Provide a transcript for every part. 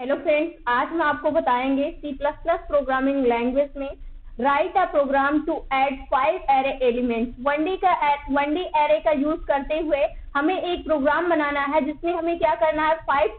Hello friends, आज हम आपको बताएंगे C++ प्रोग्रामिंग लैंग्वेज में write a program to add 5 array elements. 1D array का यूज करते हुए हमें एक प्रोग्राम बनाना है जिसमें हमें क्या करना है, 5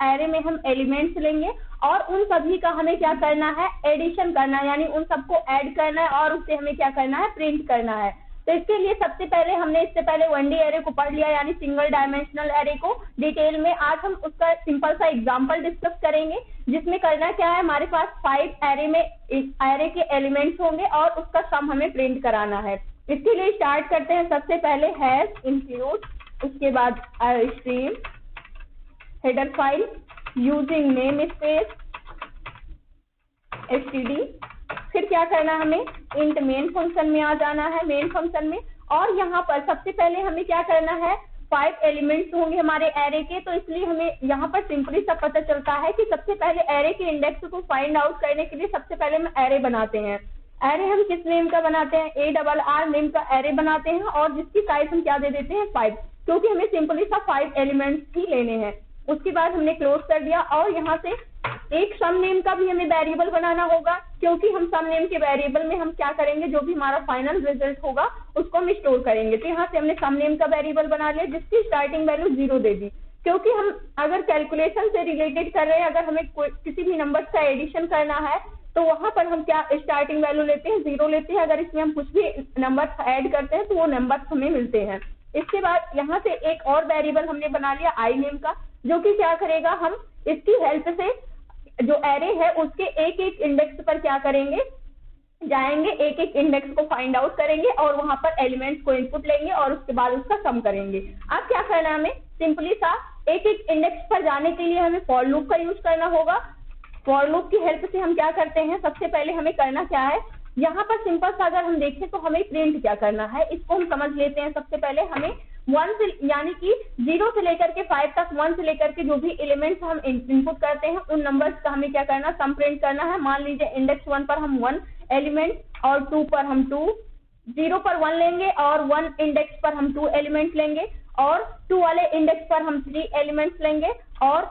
एरे में हम एलिमेंट्स लेंगे और उन सभी का हमें क्या करना है, एडिशन करना है, यानी उन सबको ऐड करना है और उससे हमें क्या करना है, प्रिंट करना है। तो इसके लिए सबसे पहले हमने इससे पहले 1D एरे को पढ़ लिया, यानी सिंगल डायमेंशनल एरे को डिटेल में। आज हम उसका सिंपल सा एग्जांपल डिस्कस करेंगे जिसमें करना क्या है, हमारे पास 5 एरे में एरे के एलिमेंट्स होंगे और उसका सम हमें प्रिंट कराना है। इसके लिए स्टार्ट करते हैं। सबसे पहले हैश इंक्लूड, उसके बाद stream header file using name space std। फिर क्या करना है, हमें इंट मेन फंक्शन में आ जाना है, मेन फंक्शन में। और यहाँ पर सबसे पहले हमें क्या करना है, 5 एलिमेंट्स होंगे हमारे एरे के, तो इसलिए हमें यहाँ पर सिंपली सा पता चलता है कि सबसे पहले एरे के इंडेक्स को फाइंड आउट करने के लिए सबसे पहले हम एरे बनाते हैं। एरे हम किस नेम का बनाते हैं, ARR नेम का एरे बनाते हैं और जिसकी साइज हम क्या दे देते हैं, 5, क्योंकि हमें सिंपली सा 5 एलिमेंट्स ही लेने हैं। उसके बाद हमने क्लोज कर दिया और यहाँ से एक सम नेम का भी हमें वेरिएबल बनाना होगा, क्योंकि हम सम नेम के वेरिएबल में हम क्या करेंगे, जो भी हमारा फाइनल रिजल्ट होगा उसको हम स्टोर करेंगे। तो यहाँ से हमने सम नेम का वेरिएबल बना लिया जिसकी स्टार्टिंग वैल्यू 0 दे दी, क्योंकि हम अगर कैलकुलेशन से रिलेटेड कर रहे हैं, अगर हमें किसी भी नंबर का एडिशन करना है तो वहां पर हम क्या स्टार्टिंग वैल्यू लेते हैं, 0 लेते हैं। अगर इसमें हम कुछ भी नंबर ऐड करते हैं तो वो नंबर हमें मिलते हैं। इसके बाद यहाँ से एक और वेरिएबल हमने बना लिया आई नेम का, जो कि क्या करेगा, हम इसकी हेल्प से जो एरे है उसके एक एक इंडेक्स पर क्या करेंगे, जाएंगे, एक एक इंडेक्स को फाइंड आउट करेंगे और वहां पर एलिमेंट्स को इनपुट लेंगे और उसके बाद उसका सम करेंगे। अब क्या करना है, हमें सिंपली सा एक एक इंडेक्स पर जाने के लिए हमें फॉर लूप का यूज करना होगा। फॉर लूप की हेल्प से हम क्या करते हैं, सबसे पहले हमें करना क्या है, यहाँ पर सिंपल सा अगर हम देखें तो हमें प्रिंट क्या करना है, इसको हम समझ लेते हैं। सबसे पहले हमें 1 से यानी कि 0 से लेकर के 5 तक, 1 से लेकर के जो भी एलिमेंट्स हम इनपुट करते हैं उन नंबर्स का हमें क्या करना, सम प्रिंट करना है। मान लीजिए इंडेक्स 1 पर हम 1 एलिमेंट और 2 पर हम 2, 0 पर 1 लेंगे और 1 इंडेक्स पर हम 2 एलिमेंट लेंगे और 2 वाले इंडेक्स पर हम 3 एलिमेंट्स लेंगे और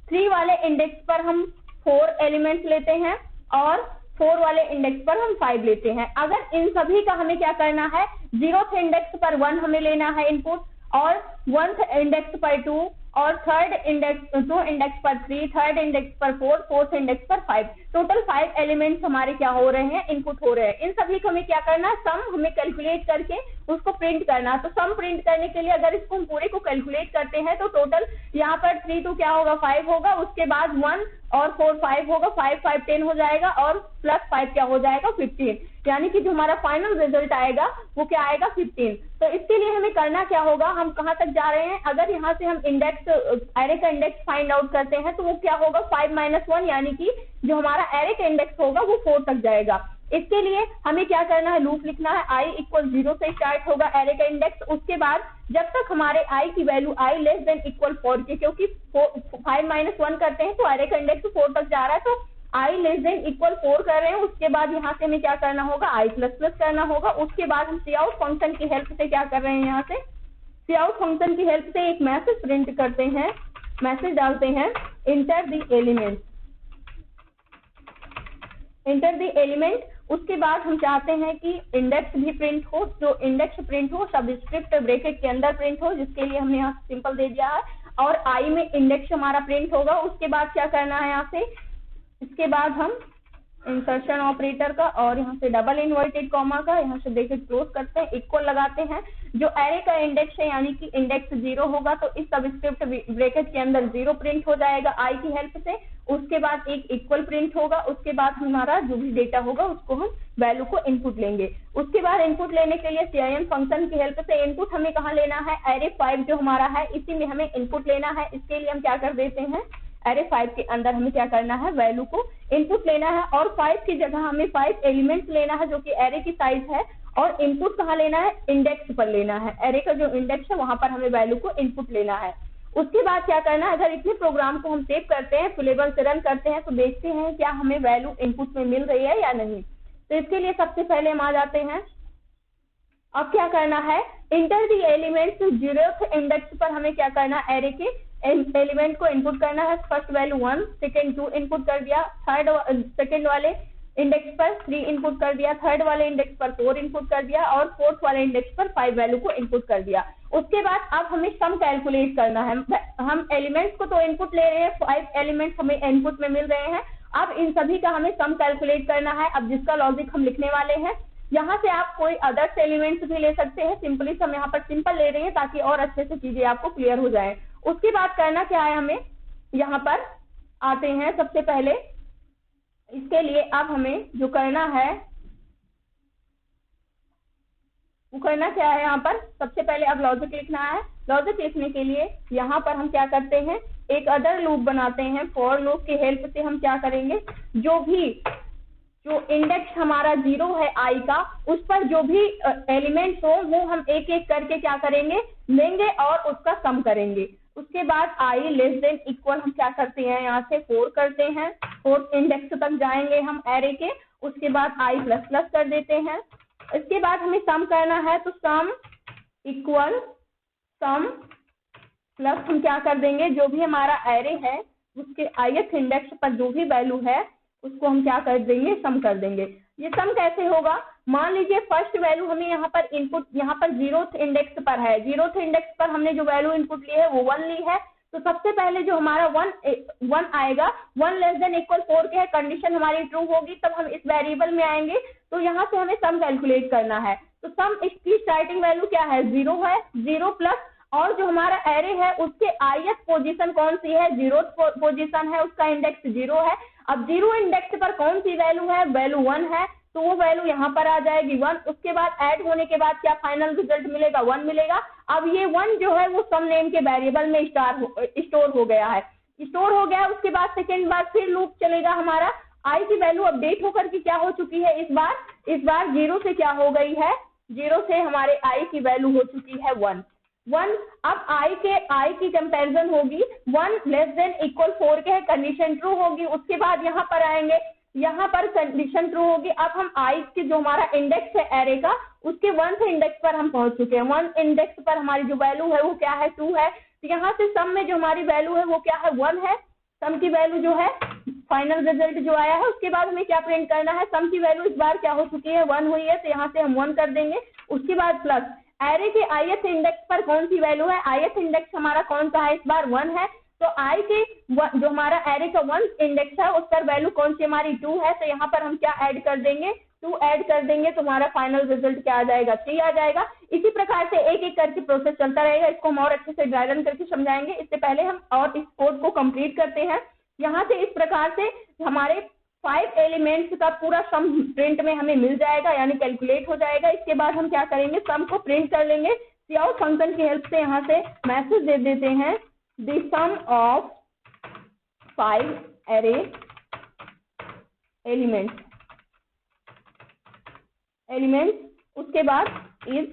3 वाले इंडेक्स पर हम 4 एलिमेंट्स लेते हैं और 4 वाले इंडेक्स पर हम 5 लेते हैं। अगर इन सभी का हमें क्या करना है, 0th इंडेक्स पर 1 हमें लेना है इनपुट और 1th इंडेक्स पर 2 और 2 इंडेक्स पर 3, 3rd इंडेक्स पर 4, 4th इंडेक्स पर 5, टोटल 5 एलिमेंट्स हमारे क्या हो रहे हैं, इनपुट हो रहे हैं। इन सभी को हमें क्या करना है, सम हमें कैलकुलेट करके उसको प्रिंट करना है। तो सम प्रिंट करने के लिए अगर इसको हम पूरे को कैलकुलेट करते हैं तो टोटल यहाँ पर 3 2 क्या होगा, 5 होगा, उसके बाद 1 और 4 5 होगा, 5 5 10 हो जाएगा और प्लस 5 क्या हो जाएगा, 15, यानी कि जो हमारा फाइनल रिजल्ट आएगा वो क्या आएगा, 15। तो इसके लिए हमें करना क्या होगा, हम कहाँ तक जा रहे हैं, अगर यहाँ से हम इंडेक्स एरे का इंडेक्स फाइंड आउट करते हैं तो वो क्या होगा, 5 - 1, यानी कि जो हमारा एरे का इंडेक्स होगा वो 4 तक जाएगा। इसके लिए हमें क्या करना है, लूप लिखना है। i = 0 से स्टार्ट होगा एरे का इंडेक्स, उसके बाद जब तक हमारे i की वैल्यू i <= 4 के, क्योंकि 5 - 1 करते हैं तो एरे का इंडेक्स 4 तक जा रहा है, तो i <= 4 कर रहे हैं। उसके बाद यहाँ से हमें क्या करना होगा, i++ करना होगा। उसके बाद हम काउट फंक्शन की हेल्प से क्या कर रहे हैं, यहाँ से काउट फंक्शन की हेल्प से एक मैसेज प्रिंट करते हैं, मैसेज डालते हैं, इंटर द एलिमेंट। उसके बाद हम चाहते हैं कि इंडेक्स भी प्रिंट हो, जो इंडेक्स प्रिंट हो सबस्क्रिप्ट ब्रैकेट के अंदर प्रिंट हो, जिसके लिए हमने यहाँ सिंपल दे दिया है, और आई में इंडेक्स हमारा प्रिंट होगा। उसके बाद क्या करना है, यहाँ से इसके बाद हम इंसर्शन ऑपरेटर का और यहाँ से डबल इन्वर्टेड कॉमा का, यहाँ से ब्रैकेट क्लोज करते हैं, इक्वल लगाते हैं। जो एरे का इंडेक्स है यानी कि इंडेक्स 0 होगा तो इस सबस्क्रिप्ट ब्रैकेट के अंदर 0 प्रिंट हो जाएगा आई की हेल्प से। उसके बाद एक इक्वल प्रिंट होगा, उसके बाद हमारा जो भी डेटा होगा उसको हम वैल्यू को इनपुट लेंगे। उसके बाद इनपुट लेने के लिए सिम फंक्शन की हेल्प से इनपुट हमें कहाँ लेना है, एरे 5 जो हमारा है इसी में हमें इनपुट लेना है। इसके लिए हम क्या कर देते हैं, एरे 5 के अंदर हमें क्या करना है, वैल्यू को इनपुट लेना है और 5 की जगह हमें 5 एलिमेंट्स लेना है जो कि एरे की साइज है, और इनपुट कहाँ लेना है, इंडेक्स पर लेना है। एरे का जो इंडेक्स है वहां पर हमें वैल्यू को इनपुट लेना है। उसके बाद क्या करना है, अगर इतने प्रोग्राम को हम सेव करते हैं, लेवल से रन करते हैं तो देखते हैं क्या हमें वैल्यू इनपुट में मिल रही है या नहीं। तो इसके लिए सबसे पहले हम आ जाते हैं, अब क्या करना है, inter the elements 0th index पर हमें क्या करना है, एरे के एलिमेंट को इनपुट करना है। फर्स्ट वैल्यू 1, सेकेंड 2 इनपुट कर दिया, थर्ड सेकेंड वाले इंडेक्स पर 3 इनपुट कर दिया, थर्ड वाले इंडेक्स पर 4 इनपुट कर दिया और फोर्थ वाले इंडेक्स पर 5 वैल्यू को इनपुट कर दिया। उसके बाद अब हमें सम कैलकुलेट करना है। हम एलिमेंट्स को तो इनपुट ले रहे हैं, 5 एलिमेंट्स हमें इनपुट में मिल रहे हैं। अब इन सभी का हमें सम कैलकुलेट करना है। अब जिसका लॉजिक हम लिखने वाले हैं, यहाँ से आप कोई अदर्स एलिमेंट्स भी ले सकते हैं। सिंपली हम यहाँ पर सिंपल ले रहे हैं ताकि और अच्छे से चीजें आपको क्लियर हो जाए। उसके बाद करना क्या है, हमें यहाँ पर आते हैं। सबसे पहले इसके लिए अब हमें जो करना है वो करना क्या है, यहाँ पर सबसे पहले अब लॉजिक लिखना है। लॉजिक लिखने के लिए यहाँ पर हम क्या करते हैं, एक अदर लूप बनाते हैं। फॉर लूप की हेल्प से हम क्या करेंगे, जो इंडेक्स हमारा 0 है आई का, उस पर जो भी एलिमेंट्स हो वो हम एक एक करके क्या करेंगे, लेंगे और उसका सम करेंगे। उसके बाद आई लेस देन इक्वल हम क्या करते हैं, यहाँ से 4 करते हैं। 4th इंडेक्स तक जाएंगे हम एरे के। उसके बाद आई प्लस प्लस कर देते हैं। इसके बाद हमें सम करना है, तो सम इक्वल सम प्लस हम क्या कर देंगे, जो भी हमारा एरे है उसके ith इंडेक्स पर जो भी वैल्यू है उसको हम क्या कर देंगे, सम कर देंगे। ये सम कैसे होगा, मान लीजिए फर्स्ट वैल्यू हमें यहाँ पर इनपुट, यहाँ पर 0th इंडेक्स पर है। 0th इंडेक्स पर हमने जो वैल्यू इनपुट ली है वो 1 ली है। तो सबसे पहले जो हमारा 1 आएगा, 1 लेस देन इक्वल 4 के है, कंडीशन हमारी ट्रू होगी, तब हम इस वेरिएबल में आएंगे। तो यहाँ से हमें सम कैलकुलेट करना है। तो सम इसकी स्टार्टिंग वैल्यू क्या है, 0 है। 0 प्लस और जो हमारा एरे है उसके ith पोजीशन कौन सी है, 0th पोजीशन है, उसका इंडेक्स 0 है। अब 0 इंडेक्स पर कौन सी वैल्यू है, वैल्यू 1 है, तो वो वैल्यू यहाँ पर आ जाएगी 1। उसके बाद ऐड होने के बाद क्या फाइनल रिजल्ट मिलेगा, 1 मिलेगा। अब ये 1 जो है वो सम नेम के वेरिएबल में स्टोर हो गया है। स्टोर हो गया, उसके बाद सेकेंड बार फिर लूप चलेगा हमारा। आई की वैल्यू अपडेट होकर के क्या हो चुकी है, इस बार 0 से क्या हो गई है, 0 से हमारे आई की वैल्यू हो चुकी है 1। अब आई की कंपैरिजन होगी 1 लेस देन इक्वल 4 के है, कंडीशन ट्रू होगी। उसके बाद यहाँ पर आएंगे, यहाँ पर कंडीशन ट्रू होगी। अब हम आई के जो हमारा इंडेक्स है एरे का, उसके 1th इंडेक्स पर हम पहुंच चुके हैं। 1 इंडेक्स पर हमारी जो वैल्यू है वो क्या है, 2 है। तो यहाँ से सम में जो हमारी वैल्यू है वो क्या है, 1 है। सम की वैल्यू जो है, फाइनल रिजल्ट जो आया है, उसके बाद हमें क्या प्रिंट करना है, सम की वैल्यू इस बार क्या हो चुकी है, 1 हुई है, तो यहाँ से हम 1 कर देंगे। उसके बाद प्लस एरे के ith इंडेक्स पर कौन सी वैल्यू है, ith इंडेक्स हमारा कौन सा है, इस बार 1 है। तो आई के जो हमारा एरे का 1 इंडेक्स है उस पर वैल्यू कौन सी हमारी 2 है। तो यहाँ पर हम क्या ऐड कर देंगे, 2 ऐड कर देंगे, तो हमारा फाइनल रिजल्ट क्या आ जाएगा, 3 आ जाएगा। इसी प्रकार से एक एक करके प्रोसेस चलता रहेगा। इसको हम और अच्छे से ड्राई रन करके समझाएंगे। इससे पहले हम और इस कोड को कंप्लीट करते हैं। यहाँ से इस प्रकार से हमारे 5 एलिमेंट्स का पूरा सम प्रिंट में हमें मिल जाएगा, यानी कैलकुलेट हो जाएगा। इसके बाद हम क्या करेंगे, सम को प्रिंट कर लेंगे। काउट फंक्शन की हेल्प से यहाँ से मैसेज दे देते हैं, the sum of 5 array elements. उसके बाद इज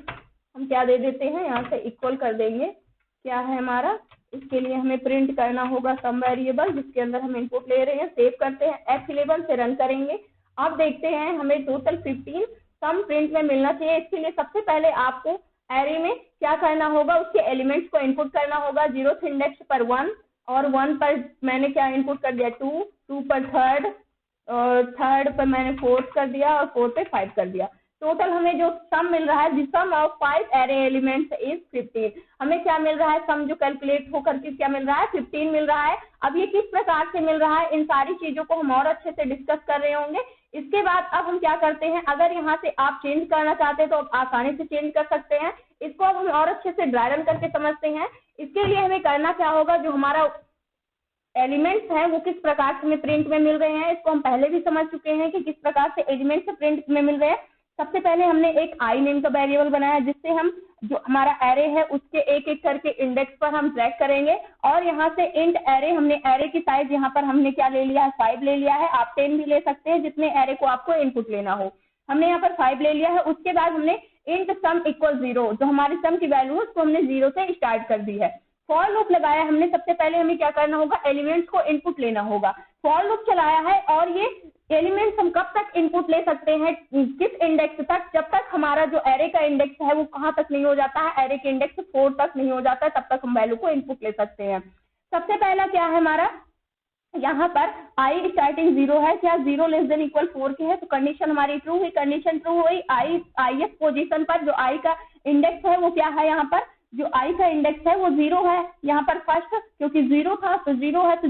हम क्या दे देते हैं, यहाँ से इक्वल कर देंगे, क्या है हमारा, इसके लिए हमें प्रिंट करना होगा सम वेरिएबल जिसके अंदर हम इनपुट ले रहे हैं। सेव करते हैं, F11 से रन करेंगे। अब देखते हैं हमें टोटल 15 सम प्रिंट में मिलना चाहिए। इसके लिए सबसे पहले आपको एरे में क्या करना होगा, उसके एलिमेंट्स को इनपुट करना होगा। 0th इंडेक्स पर 1 और 1 पर मैंने क्या इनपुट कर दिया, 2 पर 3rd और 3rd पर मैंने 4th कर दिया और 4 पे 5 कर दिया। टोटल हमें जो सम मिल रहा है, the sum of 5 array elements is 15। हमें क्या मिल रहा है, सम जो कैलकुलेट होकर के क्या मिल रहा है, 15 मिल रहा है। अब ये किस प्रकार से मिल रहा है, इन सारी चीजों को हम और अच्छे से डिस्कस कर रहे होंगे। इसके बाद अब हम क्या करते हैं, अगर यहाँ से आप चेंज करना चाहते हैं तो आप आसानी से चेंज कर सकते हैं। इसको अब हम और अच्छे से ड्राई रन करके समझते हैं। इसके लिए हमें करना क्या होगा, जो हमारा एलिमेंट्स हैं वो किस प्रकार से हमें प्रिंट में मिल रहे हैं, इसको हम पहले भी समझ चुके हैं कि किस प्रकार से एलिमेंट्स प्रिंट में मिल रहे हैं। सबसे पहले हमने एक आई नेम का वेरिएबल बनाया, जिससे हम जो हमारा एरे है उसके एक एक करके इंडेक्स पर हम ट्रैक करेंगे। और यहाँ से इंट एरे, हमने एरे की साइज यहाँ पर हमने क्या ले लिया है, 5 ले लिया है। आप 10 भी ले सकते हैं, जितने एरे को आपको इनपुट लेना हो। हमने यहाँ पर 5 ले लिया है। उसके बाद हमने इंट सम इक्वल 0, जो हमारी सम की वैल्यू है उसको हमने 0 से स्टार्ट कर दी है। फॉर लूप लगाया हमने, सबसे पहले हमें क्या करना होगा, एलिमेंट्स को इनपुट लेना होगा। फॉर लूप चलाया है और ये एलिमेंट्स हम कब तक इनपुट ले सकते हैं, किस इंडेक्स तक, जब तक हमारा जो एरे का इंडेक्स है वो कहाँ तक नहीं हो जाता है, एरे के इंडेक्स 4 तक नहीं हो जाता है, तब तक हम वैल्यू को इनपुट ले सकते हैं। सबसे पहला क्या है हमारा, यहाँ पर आई स्टार्टिंग 0 है, क्या 0 लेस देन इक्वल 4 के है, तो कंडीशन हमारी ट्रू हुई, कंडीशन ट्रू हुई। आई पोजीशन पर जो आई का इंडेक्स है वो क्या है, यहाँ पर जो आई का इंडेक्स है वो 0 है, यहाँ पर फर्स्ट क्योंकि 0 था तो 0 है, तो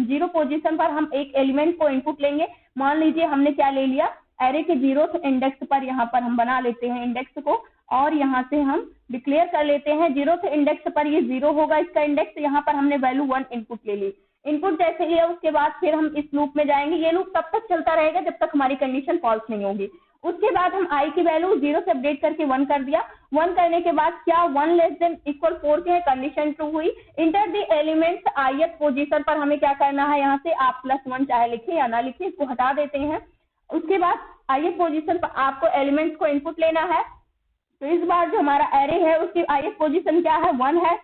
0 पोजीशन पर हम एक एलिमेंट को इनपुट लेंगे। मान लीजिए हमने क्या ले लिया, एरे के 0th इंडेक्स पर यहाँ पर हम बना लेते हैं इंडेक्स को, और यहाँ से हम डिक्लेयर कर लेते हैं 0th इंडेक्स पर ये 0 होगा इसका इंडेक्स, यहाँ पर हमने वैल्यू 1 इनपुट ले ली। इनपुट जैसे लिया उसके बाद फिर हम इस लूप में जाएंगे, ये लूप तब तक चलता रहेगा जब तक हमारी कंडीशन फॉल्स नहीं होगी। उसके बाद हम आई की वैल्यू 0 से अपडेट करके 1 कर दिया, 1 करने के बाद क्या 1 लेस देन इक्वल 4 के है, कंडीशन ट्रू हुई। Enter the elements ith position पर हमें क्या करना है, यहाँ से आप +1 चाहे लिखे या ना लिखे, इसको हटा देते हैं। उसके बाद ith पोजीशन पर आपको एलिमेंट्स को इनपुट लेना है, तो इस बार जो हमारा एरे है उसकी ith पोजीशन क्या है, 1 है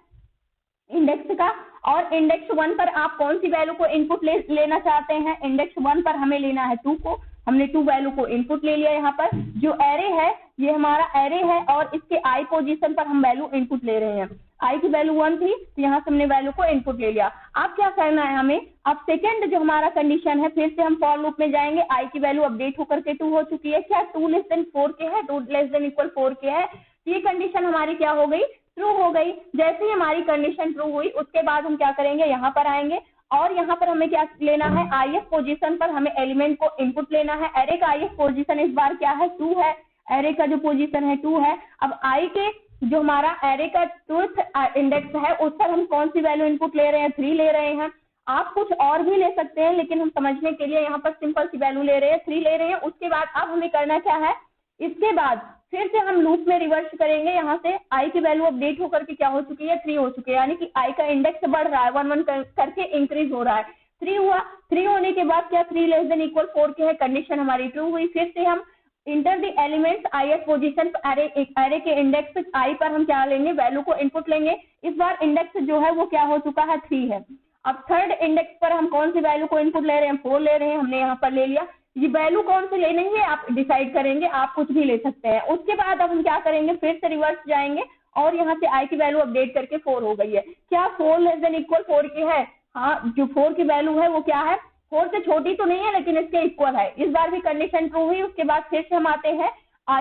इंडेक्स का, और इंडेक्स 1 पर आप कौन सी वैल्यू को इनपुट लेना चाहते हैं, इंडेक्स 1 पर हमें लेना है 2 को, हमने 2 वैल्यू को इनपुट ले लिया। यहाँ पर जो एरे है ये हमारा एरे है और इसके आई पोजीशन पर हम वैल्यू इनपुट ले रहे हैं, आई की वैल्यू 1 थी तो यहाँ से हमने वैल्यू को इनपुट ले लिया। अब क्या करना है हमें, अब सेकेंड जो हमारा कंडीशन है फिर से हम फॉर लूप में जाएंगे, आई की वैल्यू अपडेट होकर के 2 हो चुकी है, क्या 2 लेस देन 4 के है, 2 लेस देन इक्वल 4 के है, ये कंडीशन हमारी क्या हो गई, ट्रू हो गई। जैसे ही हमारी कंडीशन ट्रू हुई उसके बाद हम क्या करेंगे, यहाँ पर आएंगे और यहाँ पर हमें क्या लेना है, ith पोजीशन पर हमें एलिमेंट को इनपुट लेना है। एरे का ith पोजीशन इस बार क्या है, 2 है, एरे का जो पोजीशन है 2 है। अब आई के जो हमारा एरे का 2th इंडेक्स है उस पर हम कौन सी वैल्यू इनपुट ले रहे हैं, 3 ले रहे हैं। आप कुछ और भी ले सकते हैं लेकिन हम समझने के लिए यहाँ पर सिंपल सी वैल्यू ले रहे हैं, 3 ले रहे हैं। उसके बाद अब हमें करना क्या है, इसके बाद फिर से हम लूप में रिवर्स करेंगे, यहाँ से आई की वैल्यू अपडेट होकर के क्या हो चुकी है, 3 हो चुकी है, यानी कि आई का इंडेक्स बढ़ रहा है, 1 करके इंक्रीज हो रहा है। 3 हुआ, 3 होने के बाद क्या 3 लेस देन इक्वल 4 के है, कंडीशन हमारी ट्रू हुई। फिर से हम enter the elements ith position array के इंडेक्स आई पर हम क्या लेंगे, वैल्यू को इनपुट लेंगे। इस बार इंडेक्स जो है वो क्या हो चुका है, 3 है। अब थर्ड इंडेक्स पर हम कौन सी वैल्यू को इनपुट ले रहे हैं, 4 ले रहे हैं, हमने यहाँ पर ले लिया। ये वैल्यू कौन सी लेनी है आप डिसाइड करेंगे, आप कुछ भी ले सकते हैं। उसके बाद अब हम क्या करेंगे, फिर से रिवर्स जाएंगे और यहाँ से आई की वैल्यू अपडेट करके 4 हो गई है, क्या 4 लेस देन इक्वल 4 की है, हाँ जो 4 की वैल्यू है वो क्या है, 4 से छोटी तो नहीं है लेकिन इसके इक्वल है। इस बार भी कंडीशन ट्रू हुई। उसके बाद फिर से हम आते हैं,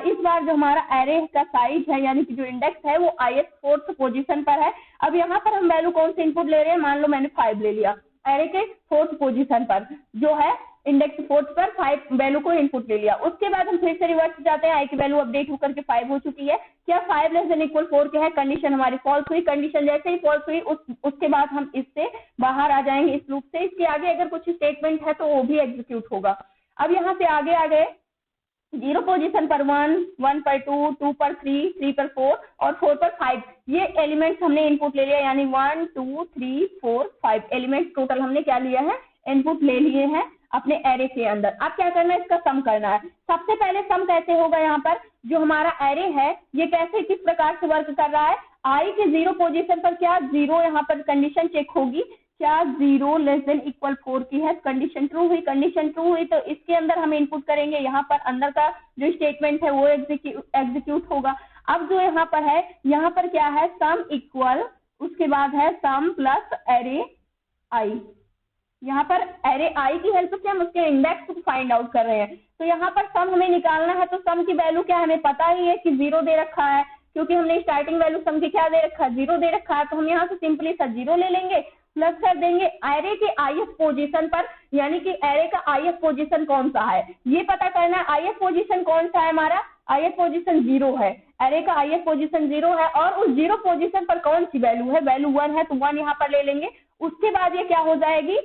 इस बार जो हमारा एरे का साइज है यानी कि जो इंडेक्स है वो ith 4th पोजीशन पर है। अब यहाँ पर हम वैल्यू कौन सी इनपुट ले रहे हैं, मान लो मैंने 5 ले लिया, एरे के 4th पोजीशन पर जो है इंडेक्स 4th पर 5 वैल्यू को इनपुट ले लिया। उसके बाद हम फिर से रिवर्स जाते हैं, आई की वैल्यू अपडेट होकर के 5 हो चुकी है, क्या 5 लेस देन इक्वल 4 के है, कंडीशन हमारी फॉल्स हुई। कंडीशन जैसे ही फॉल्स हुई उसके बाद हम इससे बाहर आ जाएंगे इस लूप से। इसके आगे अगर कुछ स्टेटमेंट है तो वो भी एग्जीक्यूट होगा। अब यहाँ से आगे आ गए, 0 पोजीशन पर 1, 1 पर 2, 2 पर 3, 3 पर 4 और 4 पर 5, ये एलिमेंट्स हमने इनपुट ले लिया, यानी 1 2 3 4 5 एलिमेंट्स टोटल हमने क्या लिया है, इनपुट ले लिए हैं अपने एरे के अंदर। अब क्या करना है, इसका सम करना है। सबसे पहले सम कैसे होगा, यहाँ पर जो हमारा एरे है ये कैसे किस प्रकार से वर्क कर रहा है, आई के 0 पोजीशन पर क्या 0 यहाँ पर कंडीशन चेक होगी, क्या 0 लेस देन इक्वल 4 की है, कंडीशन ट्रू हुई। कंडीशन ट्रू हुई तो इसके अंदर हम इनपुट करेंगे, यहाँ पर अंदर का जो स्टेटमेंट है वो एग्जीक्यूट होगा। अब जो यहाँ पर है, यहाँ पर क्या है, सम इक्वल, उसके बाद है सम प्लस एरे आई। यहाँ पर एरे आई की हेल्प से हम उसके इंडेक्स को फाइंड आउट कर रहे हैं। तो यहाँ पर सम हमें निकालना है, तो सम की वैल्यू क्या हमें पता ही है कि 0 दे रखा है, क्योंकि हमने स्टार्टिंग वैल्यू सम की क्या दे रखा है, 0 दे रखा है। तो हम यहाँ से सिंपली सा 0 ले लेंगे, प्लस कर देंगे एरे के ith पोजीशन पर, यानी कि एरे का ith पोजीशन कौन सा है ये पता करना है। ith पोजीशन कौन सा है हमारा, ith पोजीशन 0 है, एरे का ith पोजीशन 0 है और उस 0 पोजीशन पर कौन सी वैल्यू है, वैल्यू 1 है, तो 1 यहाँ पर ले लेंगे। उसके बाद ये क्या हो जाएगी,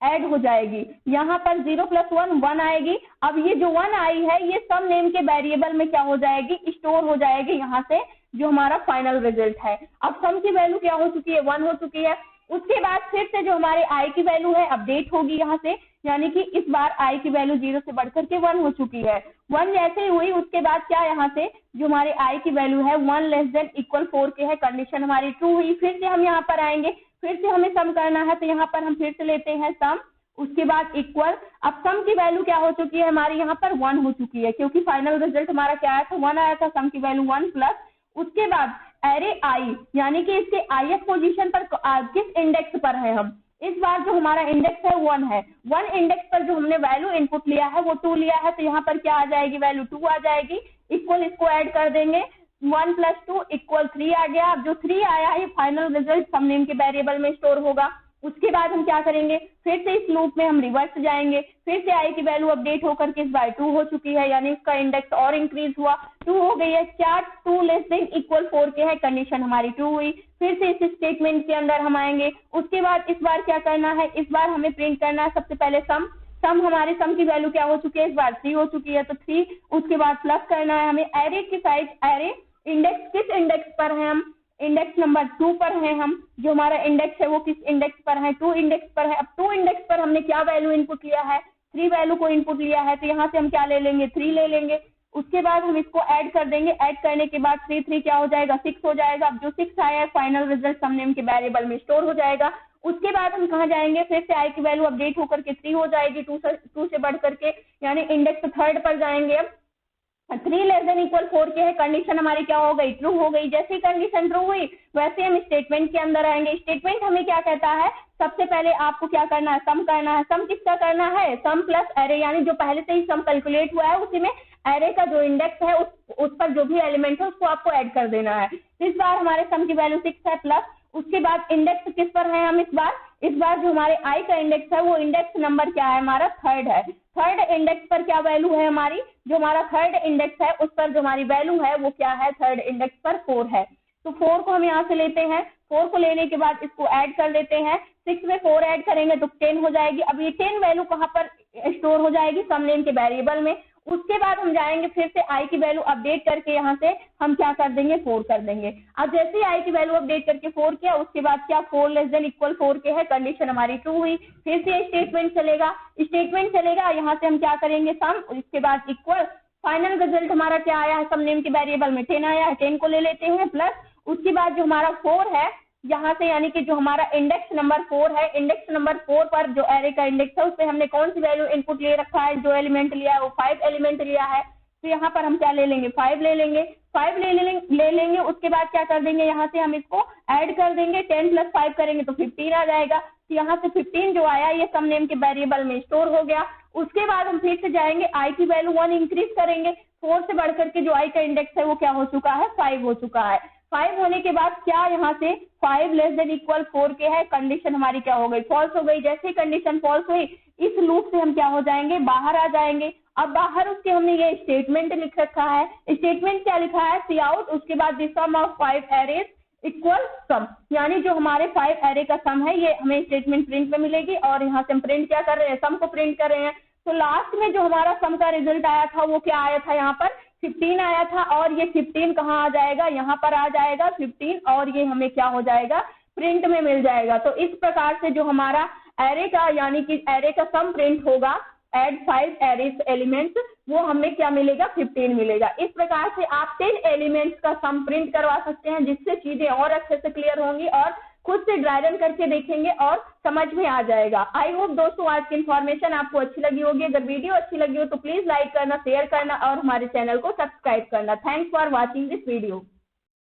ऐड हो जाएगी, यहाँ पर 0 + 1 1 आएगी। अब ये जो 1 आई है ये सम नेम के वेरिएबल में क्या हो जाएगी, स्टोर हो जाएगी, यहाँ से जो हमारा फाइनल रिजल्ट है। अब सम की वैल्यू क्या हो चुकी है, 1 हो चुकी है। उसके बाद फिर से जो हमारे आई की वैल्यू है अपडेट होगी यहाँ से, यानी कि इस बार आई की वैल्यू 0 से बढ़कर के 1 हो चुकी है। 1 जैसे ही हुई उसके बाद क्या यहाँ से जो हमारे आई की वैल्यू है 1 लेस देन इक्वल 4 के है, कंडीशन हमारी ट्रू हुई। फिर से हम यहाँ पर आएंगे, फिर से हमें सम करना है, तो यहाँ पर हम फिर से लेते हैं सम, उसके बाद इक्वल। अब सम की वैल्यू क्या हो चुकी है हमारी, यहाँ पर 1 हो चुकी है, क्योंकि फाइनल रिजल्ट हमारा क्या आया था, 1 आया था, सम की वैल्यू 1 प्लस उसके बाद एरे आई, यानी कि इसके ith पोजीशन पर किस इंडेक्स पर है हम। इस बार जो हमारा इंडेक्स है 1 है, 1 इंडेक्स पर जो हमने वैल्यू इनपुट लिया है वो 2 लिया है, तो यहाँ पर क्या आ जाएगी, वैल्यू 2 आ जाएगी। इक्वल इसको ऐड कर देंगे, 1 + 2 = 3 आ गया। अब जो 3 आया है फाइनल रिजल्ट सम नेम के वेरिएबल में स्टोर होगा। उसके बाद हम क्या करेंगे, फिर से इस लूप में हम रिवर्स जाएंगे, फिर से आई की वैल्यू अपडेट होकर के इस बार 2 हो चुकी है, यानी इसका इंडेक्स और इंक्रीज हुआ, 2 हो गई है। क्या 2 <= 4 के है, कंडीशन हमारी 2 हुई। फिर से इस स्टेटमेंट के अंदर हम आएंगे। उसके बाद इस बार क्या करना है, इस बार हमें प्रिंट करना है सबसे पहले सम हमारे सम की वैल्यू क्या हो चुकी है, इस बार 3 हो चुकी है, तो 3। उसके बाद प्लस करना है हमें एरे की साइज, एरे इंडेक्स किस इंडेक्स पर है, हम इंडेक्स नंबर 2 पर है। हम जो हमारा इंडेक्स है वो किस इंडेक्स पर है, 2 इंडेक्स पर है। अब 2 इंडेक्स पर हमने क्या वैल्यू इनपुट लिया है, 3 वैल्यू को इनपुट लिया है, तो यहाँ से हम क्या ले लेंगे, 3 ले लेंगे। उसके बाद हम इसको ऐड कर देंगे, ऐड करने के बाद 3 क्या हो जाएगा, 6 हो जाएगा। अब जो 6 आया है फाइनल रिजल्ट सम नेम के वेरिएबल में स्टोर हो जाएगा। उसके बाद हम कहाँ जाएंगे, फिर से आई की वैल्यू अपडेट होकर के 3 हो जाएगी, 2 से बढ़ करके, यानी इंडेक्स 3rd पर जाएंगे। अब 3 <= 4 के है, कंडीशन हमारी क्या हो गई, ट्रू हो गई। जैसे ही कंडीशन ट्रू हुई वैसे हम स्टेटमेंट के अंदर आएंगे। स्टेटमेंट हमें क्या कहता है, सबसे पहले आपको क्या करना है, सम करना है। सम किसका करना है, सम प्लस एरे, यानी जो पहले से ही सम कैलकुलेट हुआ है उसी में एरे का जो इंडेक्स है उस पर जो भी एलिमेंट है उसको आपको ऐड कर देना है। इस बार हमारे सम की वैल्यू 6 है प्लस। उसके बाद इंडेक्स किस पर है हम, इस बार जो हमारे आई का इंडेक्स है वो इंडेक्स नंबर क्या है हमारा, 3rd है। 3rd इंडेक्स पर क्या वैल्यू है हमारी, जो हमारा 3rd इंडेक्स है उस पर जो हमारी वैल्यू है वो क्या है, 3rd इंडेक्स पर 4 है। तो 4 को हम यहाँ से लेते हैं, 4 को लेने के बाद इसको ऐड कर देते हैं। 6 में 4 ऐड करेंगे तो 10 हो जाएगी। अब ये 10 वैल्यू कहाँ पर स्टोर हो जाएगी, सम नेम के वेरिएबल में। उसके बाद हम जाएंगे फिर से आई की वैल्यू अपडेट करके यहाँ से हम क्या कर देंगे, 4 कर देंगे। अब जैसे ही आई की वैल्यू अपडेट करके 4 किया, उसके बाद क्या 4 <= 4 के है, कंडीशन हमारी ट्रू हुई। फिर से स्टेटमेंट चलेगा, यहाँ से हम क्या करेंगे, सम, इसके बाद इक्वल, फाइनल रिजल्ट हमारा क्या आया है, सम नेम के वेरिएबल में 10 आया है, 10 को ले लेते हैं प्लस। उसके बाद जो हमारा 4 है यहाँ से, यानी कि जो हमारा इंडेक्स नंबर 4 है, इंडेक्स नंबर 4 पर जो एरे का इंडेक्स है उससे हमने कौन सी वैल्यू इनपुट ले रखा है, जो एलिमेंट लिया है वो 5 एलिमेंट लिया है, तो यहाँ पर हम क्या ले लेंगे, 5 ले लेंगे। 5 ले लेंगे। उसके बाद क्या कर देंगे, यहाँ से हम इसको ऐड कर देंगे, 10 + 5 करेंगे तो 15 आ जाएगा। तो यहाँ से 15 जो आया ये सम नेम के वेरिएबल में स्टोर हो गया। उसके बाद हम फिर से जाएंगे, आई की वैल्यू 1 इंक्रीज करेंगे, 4 से बढ़ करके जो आई का इंडेक्स है वो क्या हो चुका है, 5 हो चुका है। 5 होने के बाद क्या यहाँ से 5 <= 4 के है, कंडीशन हमारी क्या हो गई, फॉल्स हो गई। जैसे ही कंडीशन फॉल्स हुई इस लूप से हम क्या हो जाएंगे, बाहर आ जाएंगे। अब बाहर उसके हमने ये स्टेटमेंट लिख रखा है। स्टेटमेंट क्या लिखा है, सी आउट, उसके बाद the sum of 5 arrays equal sum, यानी जो हमारे 5 एरे का सम है ये हमें स्टेटमेंट प्रिंट में मिलेगी। और यहाँ से हम प्रिंट क्या कर रहे हैं, सम को प्रिंट कर रहे हैं। तो लास्ट में जो हमारा सम का रिजल्ट आया था वो क्या आया था, यहाँ पर 15 आया था। और ये 15 कहाँ आ जाएगा, यहाँ पर आ जाएगा 15, और ये हमें क्या हो जाएगा, प्रिंट में मिल जाएगा। तो इस प्रकार से जो हमारा एरे का, यानी कि एरे का सम प्रिंट होगा, एड 5 एरेज एलिमेंट्स, वो हमें क्या मिलेगा, 15 मिलेगा। इस प्रकार से आप 10 एलिमेंट्स का सम प्रिंट करवा सकते हैं, जिससे चीजें और अच्छे से क्लियर होंगी और खुद से ड्राई रन करके देखेंगे और समझ में आ जाएगा। आई होप दोस्तों आज की इन्फॉर्मेशन आपको अच्छी लगी होगी। अगर वीडियो अच्छी लगी हो तो प्लीज लाइक करना, शेयर करना और हमारे चैनल को सब्सक्राइब करना। Thanks for watching this video.